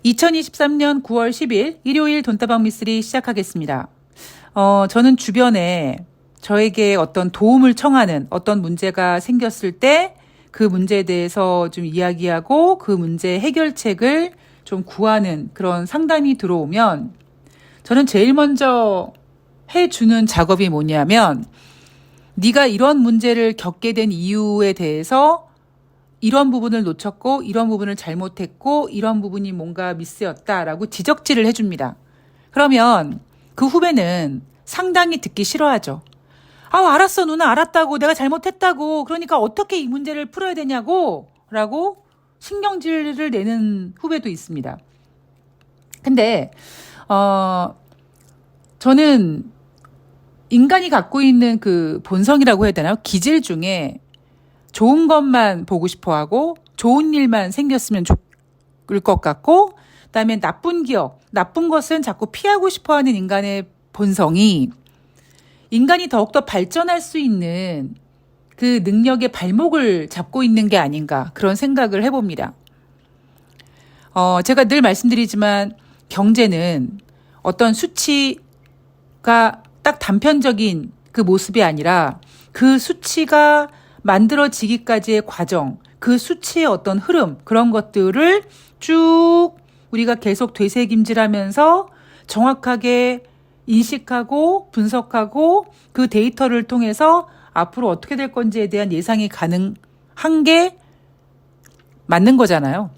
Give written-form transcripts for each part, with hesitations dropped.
2023년 9월 10일 일요일 돈다방 미쓰리 시작하겠습니다. 저는 주변에 저에게 어떤 도움을 청하는 어떤 문제가 생겼을 때 그 문제에 대해서 좀 이야기하고 그 문제 해결책을 좀 구하는 그런 상담이 들어오면 저는 제일 먼저 해주는 작업이 뭐냐면 네가 이런 문제를 겪게 된 이유에 대해서 이런 부분을 놓쳤고 이런 부분을 잘못했고 이런 부분이 뭔가 미스였다라고 지적질을 해줍니다. 그러면 그 후배는 상당히 듣기 싫어하죠. 알았어 누나, 알았다고, 내가 잘못했다고, 그러니까 어떻게 이 문제를 풀어야 되냐고 라고 신경질을 내는 후배도 있습니다. 근데 저는 인간이 갖고 있는 그 본성이라고 해야 되나요? 기질 중에 좋은 것만 보고 싶어 하고 좋은 일만 생겼으면 좋을 것 같고, 그다음에 나쁜 기억, 나쁜 것은 자꾸 피하고 싶어 하는 인간의 본성이 인간이 더욱더 발전할 수 있는 그 능력의 발목을 잡고 있는 게 아닌가, 그런 생각을 해봅니다. 제가 늘 말씀드리지만 경제는 어떤 수치가 딱 단편적인 그 모습이 아니라 그 수치가 만들어지기까지의 과정, 그 수치의 어떤 흐름, 그런 것들을 쭉 우리가 계속 되새김질하면서 정확하게 인식하고 분석하고 그 데이터를 통해서 앞으로 어떻게 될 건지에 대한 예상이 가능한 게 맞는 거잖아요.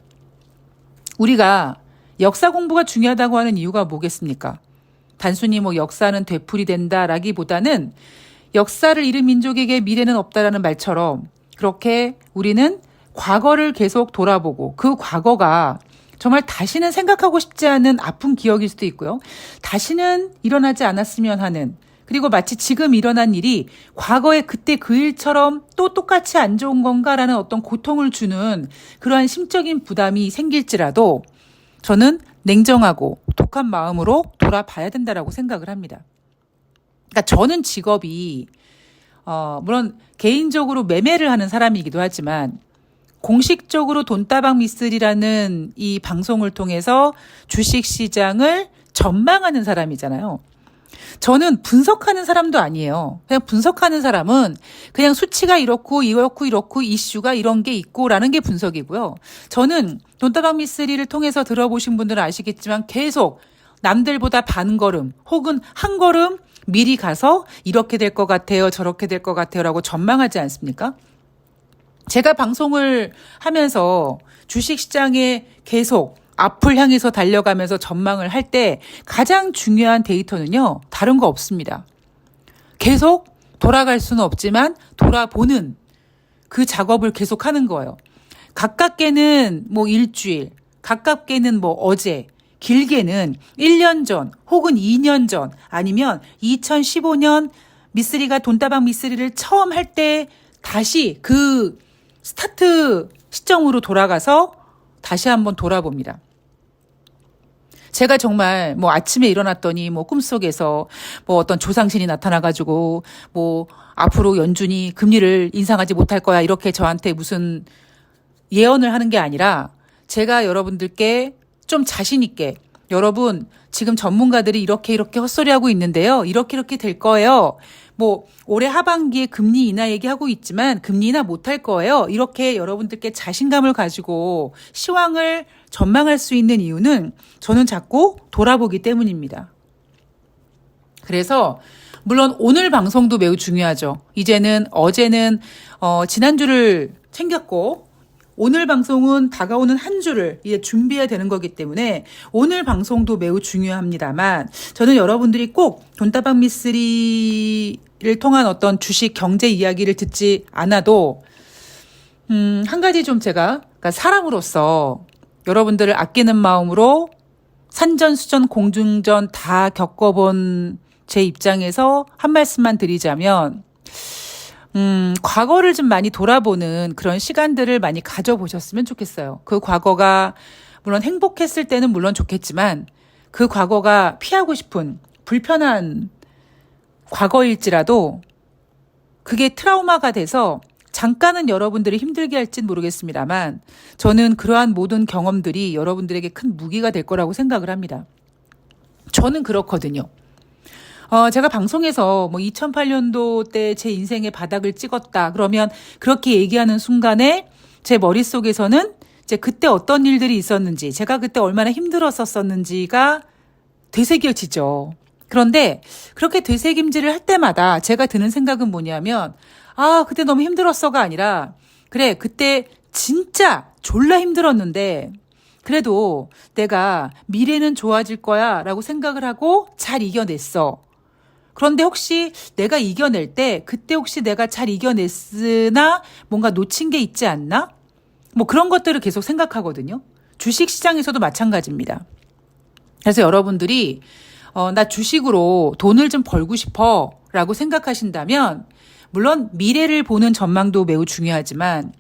우리가 역사 공부가 중요하다고 하는 이유가 뭐겠습니까? 단순히 뭐 역사는 되풀이 된다라기보다는 역사를 잃은 민족에게 미래는 없다라는 말처럼 그렇게 우리는 과거를 계속 돌아보고 그 과거가 정말 다시는 생각하고 싶지 않은 아픈 기억일 수도 있고요. 다시는 일어나지 않았으면 하는, 그리고 마치 지금 일어난 일이 과거의 그때 그 일처럼 또 똑같이 안 좋은 건가라는 어떤 고통을 주는 그러한 심적인 부담이 생길지라도 저는 냉정하고 독한 마음으로 돌아봐야 된다라고 생각을 합니다. 그러니까 저는 직업이 물론 개인적으로 매매를 하는 사람이기도 하지만 공식적으로 돈다방 미쓰리라는 이 방송을 통해서 주식시장을 전망하는 사람이잖아요. 저는 분석하는 사람도 아니에요. 그냥 분석하는 사람은 그냥 수치가 이렇고 이슈가 이런 게 있고라는 게 분석이고요. 저는 돈다방 미쓰리를 통해서 들어보신 분들은 아시겠지만 계속 남들보다 반 걸음 혹은 한 걸음 미리 가서 이렇게 될 것 같아요, 저렇게 될 것 같아요 라고 전망하지 않습니까? 제가 방송을 하면서 주식시장에 계속 앞을 향해서 달려가면서 전망을 할 때 가장 중요한 데이터는요, 다른 거 없습니다. 계속 돌아갈 수는 없지만 돌아보는 그 작업을 계속 하는 거예요. 가깝게는 뭐 일주일, 가깝게는 뭐 어제, 길게는 1년 전 혹은 2년 전, 아니면 2015년 미쓰리가 돈다방 미쓰리를 처음 할 때 다시 그 스타트 시점으로 돌아가서 다시 한번 돌아봅니다. 제가 정말 뭐 아침에 일어났더니 뭐 꿈속에서 뭐 어떤 조상신이 나타나가지고 뭐 앞으로 연준이 금리를 인상하지 못할 거야 이렇게 저한테 무슨 예언을 하는 게 아니라 제가 여러분들께 좀 자신 있게, 여러분 지금 전문가들이 이렇게 헛소리하고 있는데요, 이렇게 될 거예요. 뭐 올해 하반기에 금리 인하 얘기하고 있지만 금리 인하 못할 거예요. 이렇게 여러분들께 자신감을 가지고 시황을 전망할 수 있는 이유는 저는 자꾸 돌아보기 때문입니다. 그래서 물론 오늘 방송도 매우 중요하죠. 어제는 지난주를 챙겼고 오늘 방송은 다가오는 한 주를 이제 준비해야 되는 거기 때문에 오늘 방송도 매우 중요합니다만, 저는 여러분들이 꼭 돈다방 미쓰리를 통한 어떤 주식 경제 이야기를 듣지 않아도 한 가지 좀 제가, 그러니까 사람으로서 여러분들을 아끼는 마음으로 산전수전 공중전 다 겪어본 제 입장에서 한 말씀만 드리자면, 과거를 좀 많이 돌아보는 그런 시간들을 많이 가져보셨으면 좋겠어요. 그 과거가 물론 행복했을 때는 물론 좋겠지만 그 과거가 피하고 싶은 불편한 과거일지라도 그게 트라우마가 돼서 잠깐은 여러분들이 힘들게 할진 모르겠습니다만 저는 그러한 모든 경험들이 여러분들에게 큰 무기가 될 거라고 생각을 합니다. 저는 그렇거든요. 제가 방송에서 뭐 2008년도 때 제 인생의 바닥을 찍었다 그러면 그렇게 얘기하는 순간에 제 머릿속에서는 이제 그때 어떤 일들이 있었는지, 제가 그때 얼마나 힘들었었는지가 되새겨지죠. 그런데 그렇게 되새김질을 할 때마다 제가 드는 생각은 뭐냐면, 그때 너무 힘들었어가 아니라, 그래, 그때 진짜 졸라 힘들었는데, 그래도 내가 미래는 좋아질 거야 라고 생각을 하고 잘 이겨냈어. 그런데 혹시 내가 이겨낼 때, 그때 혹시 내가 잘 이겨냈으나 뭔가 놓친 게 있지 않나? 뭐 그런 것들을 계속 생각하거든요. 주식시장에서도 마찬가지입니다. 그래서 여러분들이 나 주식으로 돈을 좀 벌고 싶어 라고 생각하신다면 물론 미래를 보는 전망도 매우 중요하지만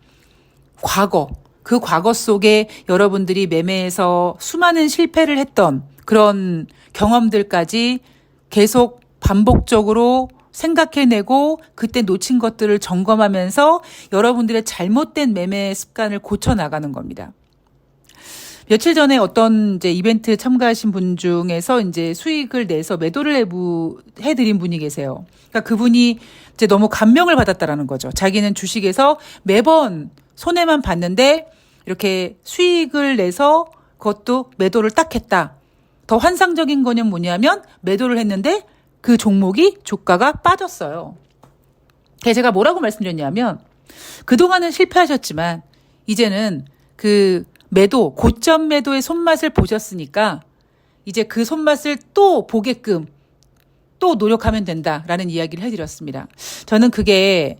그 과거 속에 여러분들이 매매에서 수많은 실패를 했던 그런 경험들까지 계속 반복적으로 생각해내고 그때 놓친 것들을 점검하면서 여러분들의 잘못된 매매 습관을 고쳐나가는 겁니다. 며칠 전에 어떤 이제 이벤트 참가하신 분 중에서 이제 수익을 내서 매도를 해드린 분이 계세요. 그러니까 그분이 이제 너무 감명을 받았다라는 거죠. 자기는 주식에서 매번 손해만 봤는데 이렇게 수익을 내서 그것도 매도를 딱 했다. 더 환상적인 거는 뭐냐면 매도를 했는데 그 종목이 주가가 빠졌어요. 그래서 제가 뭐라고 말씀드렸냐면 그동안은 실패하셨지만 이제는 그 매도, 고점 매도의 손맛을 보셨으니까 이제 그 손맛을 또 보게끔 또 노력하면 된다라는 이야기를 해드렸습니다. 저는 그게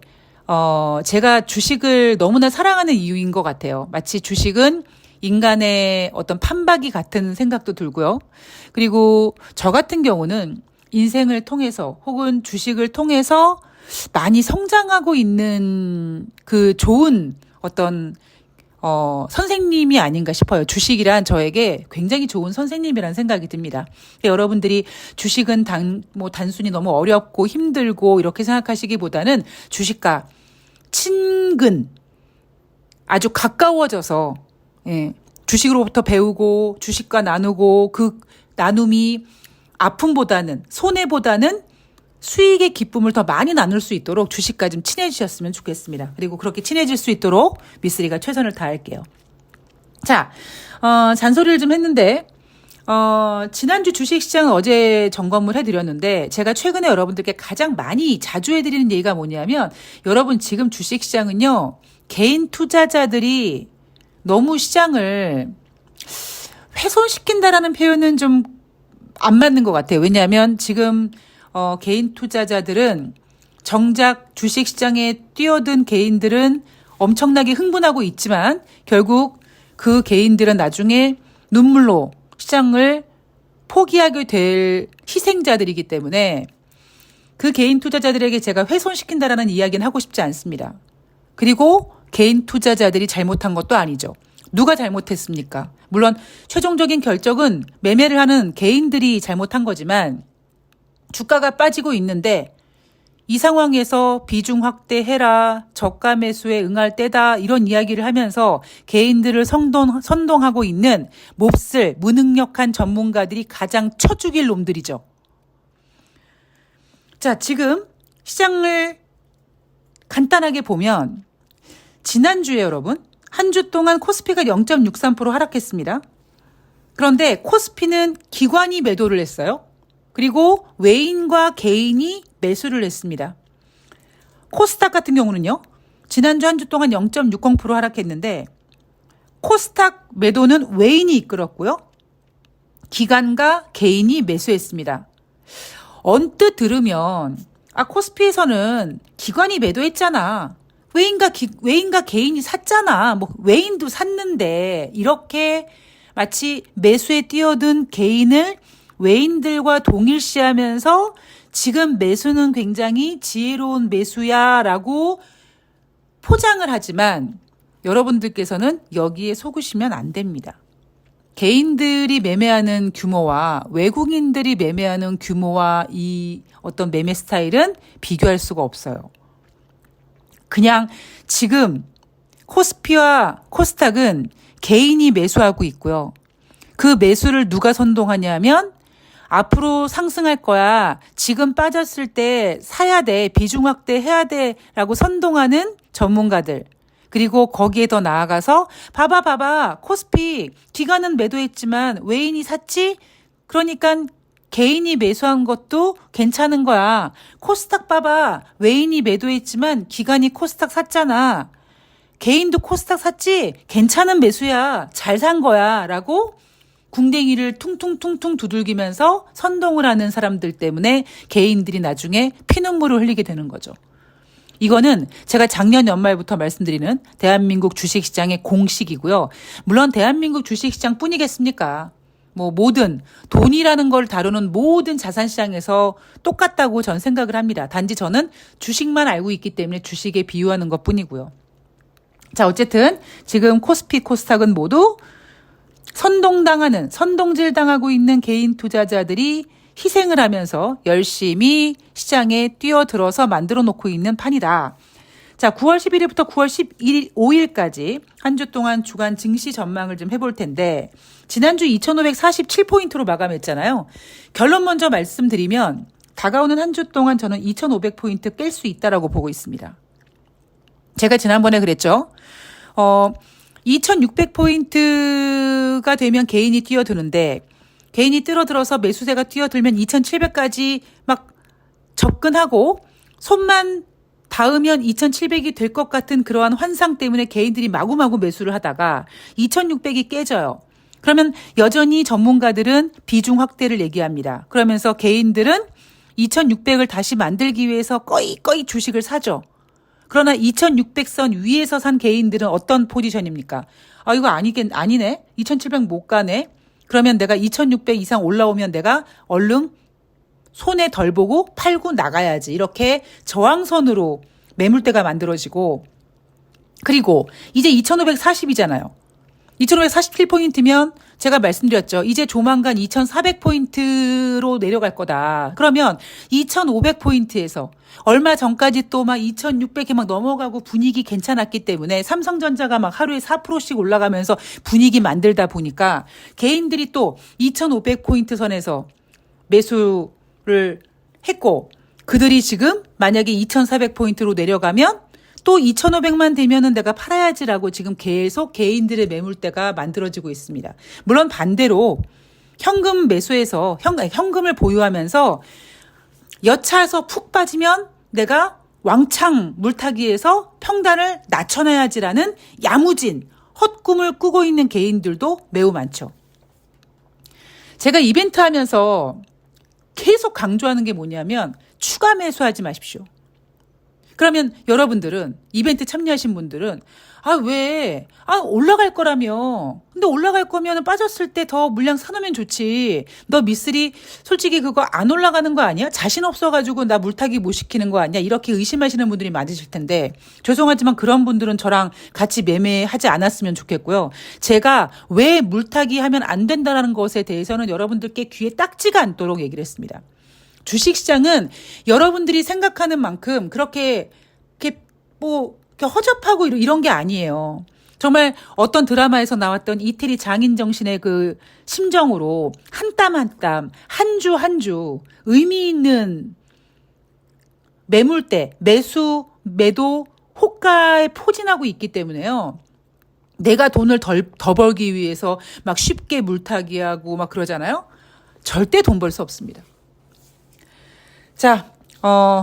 제가 주식을 너무나 사랑하는 이유인 것 같아요. 마치 주식은 인간의 어떤 판박이 같은 생각도 들고요. 그리고 저 같은 경우는 인생을 통해서 혹은 주식을 통해서 많이 성장하고 있는 그 좋은 어떤 선생님이 아닌가 싶어요. 주식이란 저에게 굉장히 좋은 선생님이라는 생각이 듭니다. 여러분들이 주식은 단순히 너무 어렵고 힘들고 이렇게 생각하시기보다는 주식과 친근, 아주 가까워져서 주식으로부터 배우고 주식과 나누고 그 나눔이 아픔보다는 손해보다는 수익의 기쁨을 더 많이 나눌 수 있도록 주식과 좀 친해지셨으면 좋겠습니다. 그리고 그렇게 친해질 수 있도록 미쓰리가 최선을 다할게요. 자, 잔소리를 좀 했는데 지난주 주식시장은 어제 점검을 해드렸는데 제가 최근에 여러분들께 가장 자주 해드리는 얘기가 뭐냐면 여러분 지금 주식시장은요 개인 투자자들이 너무 시장을 훼손시킨다라는 표현은 좀 안 맞는 것 같아요. 왜냐하면 지금 개인 투자자들은 정작 주식시장에 뛰어든 개인들은 엄청나게 흥분하고 있지만 결국 그 개인들은 나중에 눈물로 시장을 포기하게 될 희생자들이기 때문에 그 개인 투자자들에게 제가 훼손시킨다라는 이야기는 하고 싶지 않습니다. 그리고 개인 투자자들이 잘못한 것도 아니죠. 누가 잘못했습니까? 물론 최종적인 결정은 매매를 하는 개인들이 잘못한 거지만 주가가 빠지고 있는데 이 상황에서 비중 확대해라, 저가 매수에 응할 때다 이런 이야기를 하면서 개인들을 선동하고 있는 몹쓸 무능력한 전문가들이 가장 쳐 죽일 놈들이죠. 자, 지금 시장을 간단하게 보면 지난주에 여러분 한 주 동안 코스피가 0.63% 하락했습니다. 그런데 코스피는 기관이 매도를 했어요. 그리고 외인과 개인이 매수를 했습니다. 코스닥 같은 경우는요. 지난주 한 주 동안 0.60% 하락했는데 코스닥 매도는 외인이 이끌었고요. 기관과 개인이 매수했습니다. 언뜻 들으면 코스피에서는 기관이 매도했잖아. 외인과 개인이 샀잖아. 뭐 외인도 샀는데 이렇게 마치 매수에 뛰어든 개인을 외인들과 동일시하면서 지금 매수는 굉장히 지혜로운 매수야라고 포장을 하지만 여러분들께서는 여기에 속으시면 안 됩니다. 개인들이 매매하는 규모와 외국인들이 매매하는 규모와 이 어떤 매매 스타일은 비교할 수가 없어요. 그냥 지금 코스피와 코스닥은 개인이 매수하고 있고요. 그 매수를 누가 선동하냐면 앞으로 상승할 거야. 지금 빠졌을 때 사야 돼. 비중 확대해야 돼. 라고 선동하는 전문가들. 그리고 거기에 더 나아가서 봐봐. 코스피 기관은 매도했지만 외인이 샀지? 그러니까 개인이 매수한 것도 괜찮은 거야. 코스닥 봐봐. 외인이 매도했지만 기관이 코스닥 샀잖아. 개인도 코스닥 샀지? 괜찮은 매수야. 잘 산 거야. 라고 궁뎅이를 퉁퉁퉁퉁 두들기면서 선동을 하는 사람들 때문에 개인들이 나중에 피눈물을 흘리게 되는 거죠. 이거는 제가 작년 연말부터 말씀드리는 대한민국 주식시장의 공식이고요. 물론 대한민국 주식시장 뿐이겠습니까? 모든 돈이라는 걸 다루는 모든 자산시장에서 똑같다고 전 생각을 합니다. 단지 저는 주식만 알고 있기 때문에 주식에 비유하는 것 뿐이고요. 자, 어쨌든 지금 코스피, 코스닥은 모두 선동질 당하고 있는 개인 투자자들이 희생을 하면서 열심히 시장에 뛰어들어서 만들어 놓고 있는 판이다. 자, 9월 11일부터 9월 15일까지 한 주 동안 주간 증시 전망을 좀 해볼 텐데 지난주 2547포인트로 마감했잖아요. 결론 먼저 말씀드리면 다가오는 한 주 동안 저는 2500포인트 깰 수 있다라고 보고 있습니다. 제가 지난번에 그랬죠. 2600포인트가 되면 개인이 뛰어드는데 개인이 뛰어들어서 매수세가 뛰어들면 2700까지 막 접근하고 손만 닿으면 2700이 될 것 같은 그러한 환상 때문에 개인들이 마구마구 매수를 하다가 2600이 깨져요. 그러면 여전히 전문가들은 비중 확대를 얘기합니다. 그러면서 개인들은 2600을 다시 만들기 위해서 꺼이 주식을 사죠. 그러나 2600선 위에서 산 개인들은 어떤 포지션입니까? 이거 아니네. 2700 못 가네. 그러면 내가 2600 이상 올라오면 내가 얼른 손에 덜 보고 팔고 나가야지. 이렇게 저항선으로 매물대가 만들어지고 그리고 이제 2540이잖아요. 2547포인트면 제가 말씀드렸죠. 이제 조만간 2400포인트로 내려갈 거다. 그러면 2500포인트에서 얼마 전까지 또 막 2600이 막 넘어가고 분위기 괜찮았기 때문에 삼성전자가 막 하루에 4%씩 올라가면서 분위기 만들다 보니까 개인들이 또 2500포인트 선에서 매수를 했고 그들이 지금 만약에 2400포인트로 내려가면 또 2500만 되면은 내가 팔아야지라고 지금 계속 개인들의 매물대가 만들어지고 있습니다. 물론 반대로 현금 매수해서 현금을 보유하면서 여차서 푹 빠지면 내가 왕창 물타기에서 평단을 낮춰놔야지라는 야무진 헛꿈을 꾸고 있는 개인들도 매우 많죠. 제가 이벤트 하면서 계속 강조하는 게 뭐냐면 추가 매수하지 마십시오. 그러면 여러분들은 이벤트 참여하신 분들은 올라갈 거라며. 근데 올라갈 거면 빠졌을 때 더 물량 사놓으면 좋지. 너 미쓰리 솔직히 그거 안 올라가는 거 아니야? 자신 없어가지고 나 물타기 못 시키는 거 아니야? 이렇게 의심하시는 분들이 많으실 텐데 죄송하지만 그런 분들은 저랑 같이 매매하지 않았으면 좋겠고요. 제가 왜 물타기 하면 안 된다는 것에 대해서는 여러분들께 귀에 딱지가 않도록 얘기를 했습니다. 주식시장은 여러분들이 생각하는 만큼 그렇게 허접하고 이런 게 아니에요. 정말 어떤 드라마에서 나왔던 이태리 장인 정신의 그 심정으로 한 땀 한 땀, 한 주 한 주 의미 있는 매물대, 매수, 매도, 호가에 포진하고 있기 때문에요. 내가 돈을 더 벌기 위해서 막 쉽게 물타기하고 막 그러잖아요. 절대 돈 벌 수 없습니다. 자,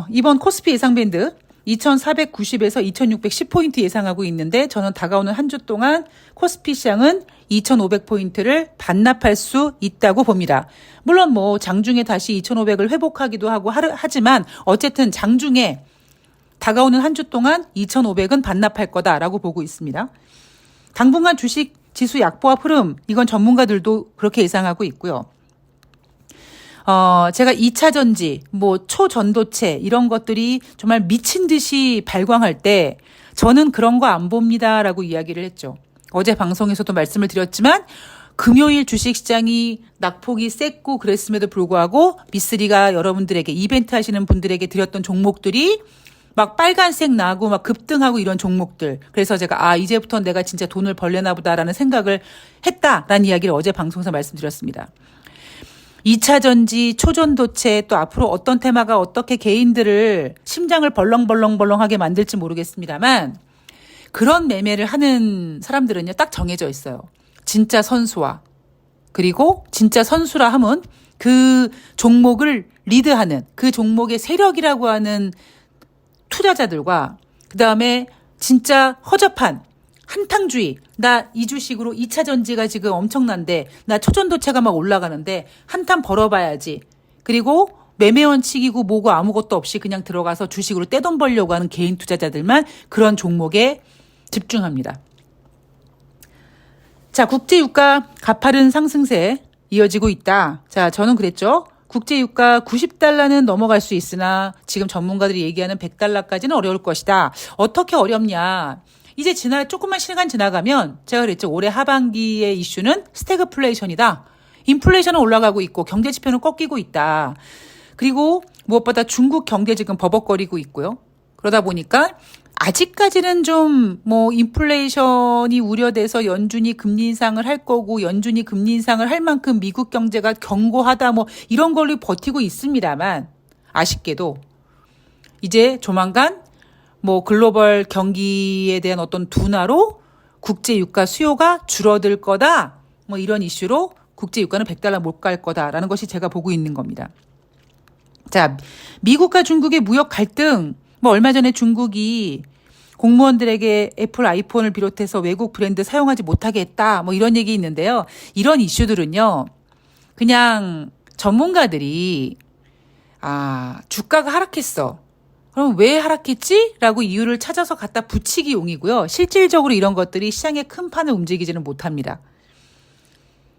이번 코스피 예상밴드 2490에서 2610포인트 예상하고 있는데 저는 다가오는 한 주 동안 코스피 시장은 2500포인트를 반납할 수 있다고 봅니다. 물론 장중에 다시 2500을 회복하기도 하고 하지만 어쨌든 장중에 다가오는 한 주 동안 2500은 반납할 거다라고 보고 있습니다. 당분간 주식 지수 약보합 흐름 이건 전문가들도 그렇게 예상하고 있고요. 제가 2차 전지, 초전도체 이런 것들이 정말 미친 듯이 발광할 때 저는 그런 거 안 봅니다라고 이야기를 했죠. 어제 방송에서도 말씀을 드렸지만 금요일 주식시장이 낙폭이 셌고 그랬음에도 불구하고 미쓰리가 여러분들에게 이벤트 하시는 분들에게 드렸던 종목들이 막 빨간색 나고 막 급등하고 이런 종목들. 그래서 제가 이제부터 내가 진짜 돈을 벌려나 보다라는 생각을 했다라는 이야기를 어제 방송에서 말씀드렸습니다. 2차 전지, 초전도체 또 앞으로 어떤 테마가 어떻게 개인들을 심장을 벌렁벌렁벌렁하게 만들지 모르겠습니다만 그런 매매를 하는 사람들은요 딱 정해져 있어요. 진짜 선수와 그리고 진짜 선수라 함은 그 종목을 리드하는 그 종목의 세력이라고 하는 투자자들과 그다음에 진짜 허접한 한탕주의. 나 이 주식으로 2차 전지가 지금 엄청난데 나 초전도체가 막 올라가는데 한탕 벌어봐야지. 그리고 매매 원칙이고 뭐고 아무것도 없이 그냥 들어가서 주식으로 떼돈 벌려고 하는 개인 투자자들만 그런 종목에 집중합니다. 자, 국제유가 가파른 상승세 이어지고 있다. 자, 저는 그랬죠. 국제유가 90달러는 넘어갈 수 있으나 지금 전문가들이 얘기하는 100달러까지는 어려울 것이다. 어떻게 어렵냐. 이제 조금만 시간 지나가면 제가 그랬죠. 올해 하반기의 이슈는 스태그플레이션이다. 인플레이션은 올라가고 있고 경제 지표는 꺾이고 있다. 그리고 무엇보다 중국 경제 지금 버벅거리고 있고요. 그러다 보니까 아직까지는 좀 인플레이션이 우려돼서 연준이 금리 인상을 할 거고 연준이 금리 인상을 할 만큼 미국 경제가 견고하다 이런 걸로 버티고 있습니다만 아쉽게도 이제 조만간 글로벌 경기에 대한 어떤 둔화로 국제 유가 수요가 줄어들 거다. 이런 이슈로 국제 유가는 100달러 못 갈 거다라는 것이 제가 보고 있는 겁니다. 자, 미국과 중국의 무역 갈등. 얼마 전에 중국이 공무원들에게 애플 아이폰을 비롯해서 외국 브랜드 사용하지 못하게 했다. 이런 얘기 있는데요. 이런 이슈들은요. 그냥 전문가들이 주가가 하락했어. 그럼 왜 하락했지? 라고 이유를 찾아서 갖다 붙이기 용이고요. 실질적으로 이런 것들이 시장의 큰 판을 움직이지는 못합니다.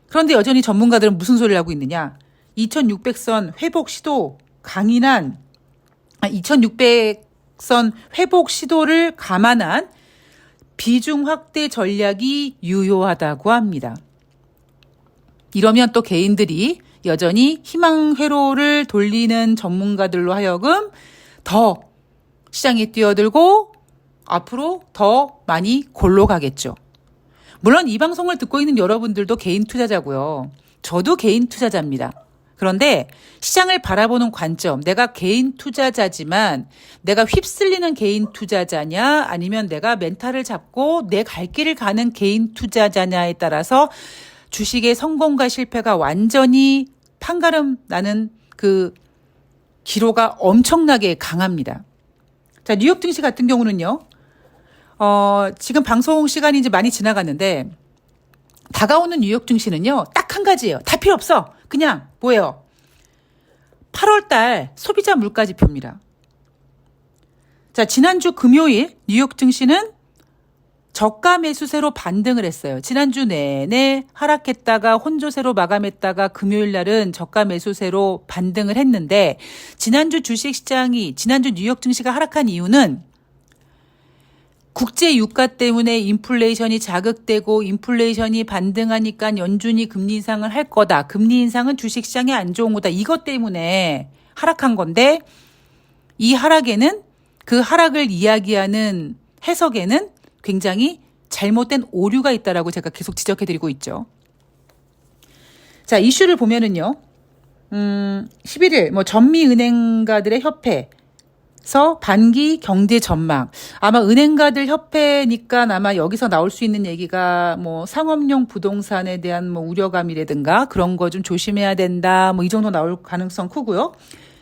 그런데 여전히 전문가들은 무슨 소리를 하고 있느냐. 2600선 회복 시도 강인한 2600선 회복 시도를 감안한 비중 확대 전략이 유효하다고 합니다. 이러면 또 개인들이 여전히 희망 회로를 돌리는 전문가들로 하여금 더 시장에 뛰어들고 앞으로 더 많이 골로 가겠죠. 물론 이 방송을 듣고 있는 여러분들도 개인 투자자고요. 저도 개인 투자자입니다. 그런데 시장을 바라보는 관점, 내가 개인 투자자지만 내가 휩쓸리는 개인 투자자냐 아니면 내가 멘탈을 잡고 내 갈 길을 가는 개인 투자자냐에 따라서 주식의 성공과 실패가 완전히 판가름 나는 그 기로가 엄청나게 강합니다. 자, 뉴욕 증시 같은 경우는요. 지금 방송 시간이 이제 많이 지나갔는데 다가오는 뉴욕 증시는요. 딱 한 가지예요. 다 필요 없어. 그냥 뭐예요? 8월 달 소비자 물가 지표입니다. 자, 지난주 금요일 뉴욕 증시는 저가 매수세로 반등을 했어요. 지난주 내내 하락했다가 혼조세로 마감했다가 금요일 날은 저가 매수세로 반등을 했는데 지난주 지난주 뉴욕 증시가 하락한 이유는 국제 유가 때문에 인플레이션이 자극되고 인플레이션이 반등하니까 연준이 금리 인상을 할 거다. 금리 인상은 주식시장에 안 좋은 거다. 이것 때문에 하락한 건데 이 하락에는 그 하락을 이야기하는 해석에는 굉장히 잘못된 오류가 있다라고 제가 계속 지적해드리고 있죠. 자, 이슈를 보면은요. 11일 전미은행가들의 협회에서 반기 경제 전망. 아마 은행가들 협회니까 아마 여기서 나올 수 있는 얘기가 상업용 부동산에 대한 우려감이라든가 그런 거 좀 조심해야 된다. 이 정도 나올 가능성 크고요.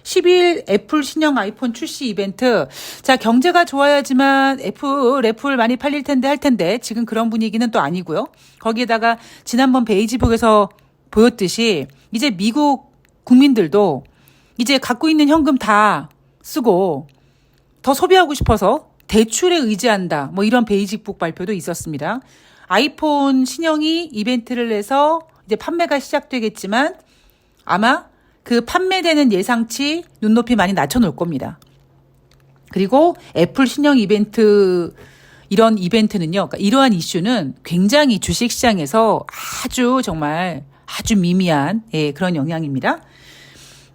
10일 애플 신형 아이폰 출시 이벤트. 자, 경제가 좋아야지만 애플 많이 팔릴 텐데 할 텐데 지금 그런 분위기는 또 아니고요. 거기에다가 지난번 베이지북에서 보였듯이 이제 미국 국민들도 이제 갖고 있는 현금 다 쓰고 더 소비하고 싶어서 대출에 의지한다. 이런 베이직북 발표도 있었습니다. 아이폰 신형이 이벤트를 해서 이제 판매가 시작되겠지만 아마 그 판매되는 예상치 눈높이 많이 낮춰놓을 겁니다. 그리고 애플 신형 이벤트 이런 이벤트는요. 그러니까 이러한 이슈는 굉장히 주식시장에서 아주 미미한 그런 영향입니다.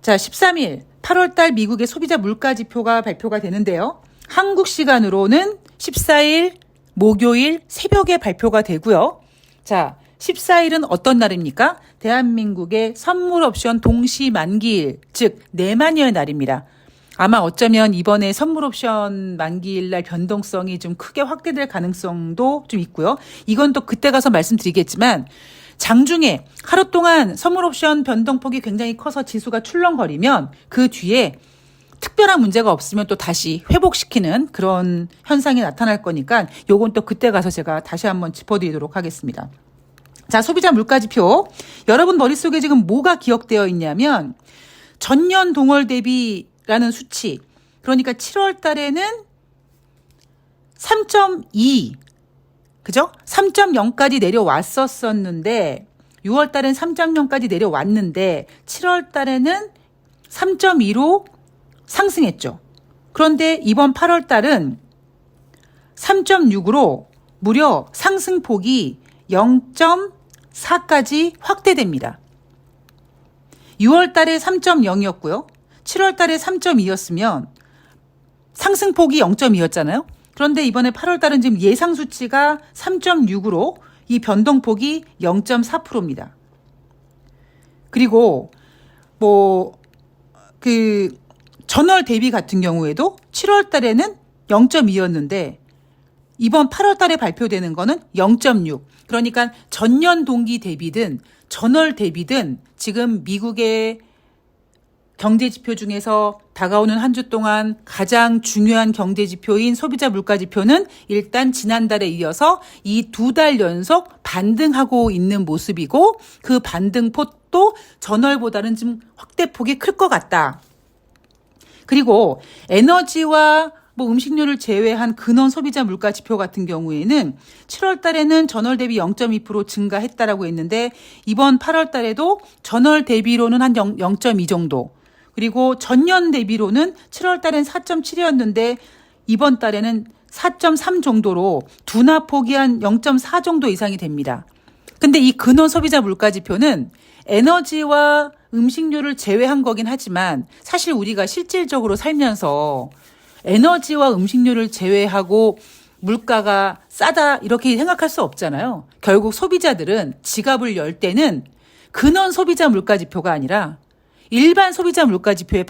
자, 13일 8월 달 미국의 소비자 물가 지표가 발표가 되는데요. 한국 시간으로는 14일 목요일 새벽에 발표가 되고요. 자, 14일은 어떤 날입니까? 대한민국의 선물 옵션 동시 만기일, 즉 내만여의 날입니다. 아마 어쩌면 이번에 선물 옵션 만기일 날 변동성이 좀 크게 확대될 가능성도 좀 있고요. 이건 또 그때 가서 말씀드리겠지만 장중에 하루 동안 선물 옵션 변동폭이 굉장히 커서 지수가 출렁거리면 그 뒤에 특별한 문제가 없으면 또 다시 회복시키는 그런 현상이 나타날 거니까 요건 또 그때 가서 제가 다시 한번 짚어드리도록 하겠습니다. 자, 소비자 물가지표. 여러분 머릿속에 지금 뭐가 기억되어 있냐면 전년 동월 대비라는 수치. 그러니까 7월 달에는 3.2. 그죠? 3.0까지 내려왔었었는데 6월 달엔 3.0까지 내려왔는데 7월 달에는 3.2로 상승했죠. 그런데 이번 8월 달은 3.6으로 무려 상승폭이 0.4까지 확대됩니다. 6월 달에 3.0이었고요. 7월 달에 3.2였으면 상승폭이 0.2였잖아요. 그런데 이번에 8월 달은 지금 예상 수치가 3.6으로 이 변동폭이 0.4%입니다. 그리고 전월 대비 같은 경우에도 7월 달에는 0.2였는데 이번 8월 달에 발표되는 거는 0.6. 그러니까 전년 동기 대비든 전월 대비든 지금 미국의 경제지표 중에서 다가오는 한 주 동안 가장 중요한 경제지표인 소비자 물가지표는 일단 지난달에 이어서 이 2달 연속 반등하고 있는 모습이고 그 반등폭도 전월보다는 좀 확대폭이 클 것 같다. 그리고 에너지와 음식료를 제외한 근원 소비자 물가 지표 같은 경우에는 7월 달에는 전월 대비 0.2% 증가했다라고 했는데 이번 8월 달에도 전월 대비로는 한 0.2 정도. 그리고 전년 대비로는 7월 달엔 4.7이었는데 이번 달에는 4.3 정도로 둔화폭이 한 0.4 정도 이상이 됩니다. 근데 이 근원 소비자 물가 지표는 에너지와 음식료를 제외한 거긴 하지만 사실 우리가 실질적으로 살면서 에너지와 음식료를 제외하고 물가가 싸다 이렇게 생각할 수 없잖아요. 결국 소비자들은 지갑을 열 때는 근원 소비자 물가 지표가 아니라 일반 소비자 물가 지표에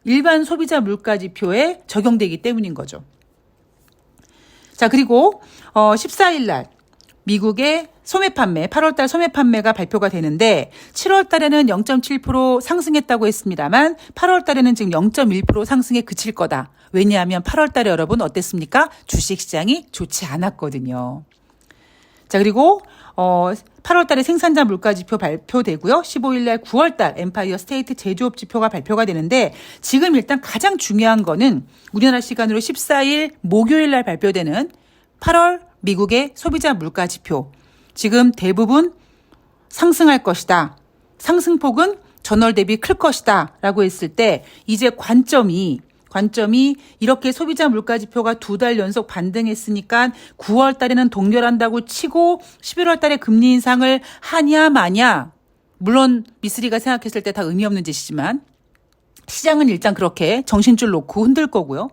일반 소비자 물가 지표에 적용되기 때문인 거죠. 자, 그리고 14일 날 미국의 소매 판매, 8월 달 소매 판매가 발표가 되는데 7월 달에는 0.7% 상승했다고 했습니다만 8월 달에는 지금 0.1% 상승에 그칠 거다. 왜냐하면 8월 달에 여러분 어땠습니까? 주식 시장이 좋지 않았거든요. 자, 그리고 8월 달에 생산자 물가 지표 발표되고요. 15일 날 9월 달 엠파이어 스테이트 제조업 지표가 발표가 되는데 지금 일단 가장 중요한 거는 우리나라 시간으로 14일 목요일 날 발표되는 8월 미국의 소비자 물가 지표. 지금 대부분 상승할 것이다. 상승폭은 전월 대비 클 것이다. 라고 했을 때 이제 관점이 이렇게 소비자 물가 지표가 2달 연속 반등했으니까 9월 달에는 동결한다고 치고 11월 달에 금리 인상을 하냐 마냐. 물론 미쓰리가 생각했을 때 다 의미 없는 짓이지만 시장은 일단 그렇게 정신줄 놓고 흔들 거고요.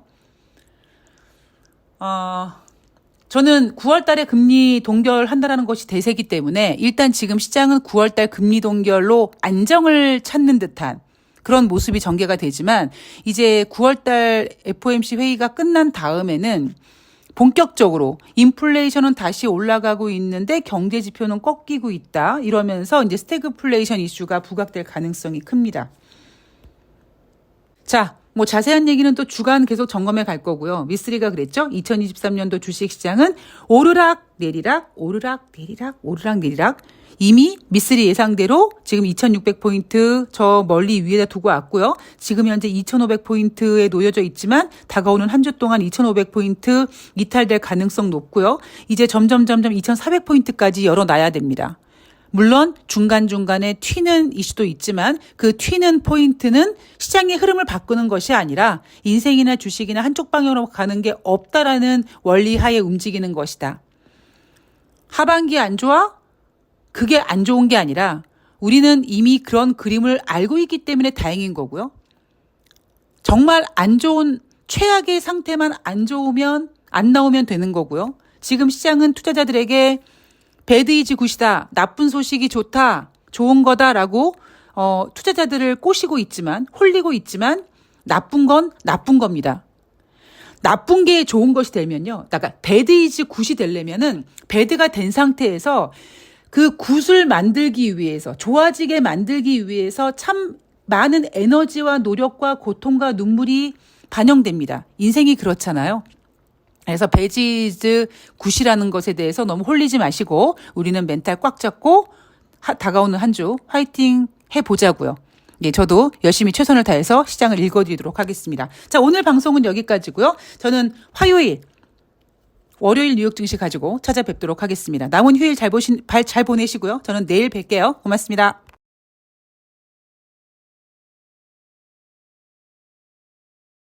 저는 9월 달에 금리 동결한다라는 것이 대세이기 때문에 일단 지금 시장은 9월 달 금리 동결로 안정을 찾는 듯한 그런 모습이 전개가 되지만 이제 9월 달 FOMC 회의가 끝난 다음에는 본격적으로 인플레이션은 다시 올라가고 있는데 경제 지표는 꺾이고 있다. 이러면서 이제 스태그플레이션 이슈가 부각될 가능성이 큽니다. 자, 자세한 얘기는 또 주간 계속 점검해 갈 거고요. 미쓰리가 그랬죠. 2023년도 주식시장은 오르락 내리락, 오르락 내리락, 오르락 내리락. 이미 미쓰리 예상대로 지금 2600포인트 저 멀리 위에다 두고 왔고요. 지금 현재 2500포인트에 놓여져 있지만 다가오는 한 주 동안 2500포인트 이탈될 가능성 높고요. 이제 점점 2400포인트까지 열어놔야 됩니다. 물론 중간중간에 튀는 이슈도 있지만 그 튀는 포인트는 시장의 흐름을 바꾸는 것이 아니라 인생이나 주식이나 한쪽 방향으로 가는 게 없다라는 원리 하에 움직이는 것이다. 하반기 안 좋아? 그게 안 좋은 게 아니라 우리는 이미 그런 그림을 알고 있기 때문에 다행인 거고요. 정말 안 좋은 최악의 상태만 안 좋으면 안 나오면 되는 거고요. 지금 시장은 투자자들에게 배드 이즈 굿이다, 나쁜 소식이 좋다, 좋은 거다라고 투자자들을 꼬시고 있지만, 홀리고 있지만 나쁜 건 나쁜 겁니다. 나쁜 게 좋은 것이 되면요. 그러니까 배드 이즈 굿이 되려면은 배드가 된 상태에서 그 굿을 만들기 위해서, 좋아지게 만들기 위해서 참 많은 에너지와 노력과 고통과 눈물이 반영됩니다. 인생이 그렇잖아요. 그래서 배드 이즈 굿이라는 것에 대해서 너무 홀리지 마시고 우리는 멘탈 꽉 잡고 다가오는 한 주 화이팅 해보자고요. 예, 저도 열심히 최선을 다해서 시장을 읽어드리도록 하겠습니다. 자, 오늘 방송은 여기까지고요. 저는 화요일, 월요일 뉴욕 증시 가지고 찾아뵙도록 하겠습니다. 남은 휴일 잘 보내시고요. 저는 내일 뵐게요. 고맙습니다.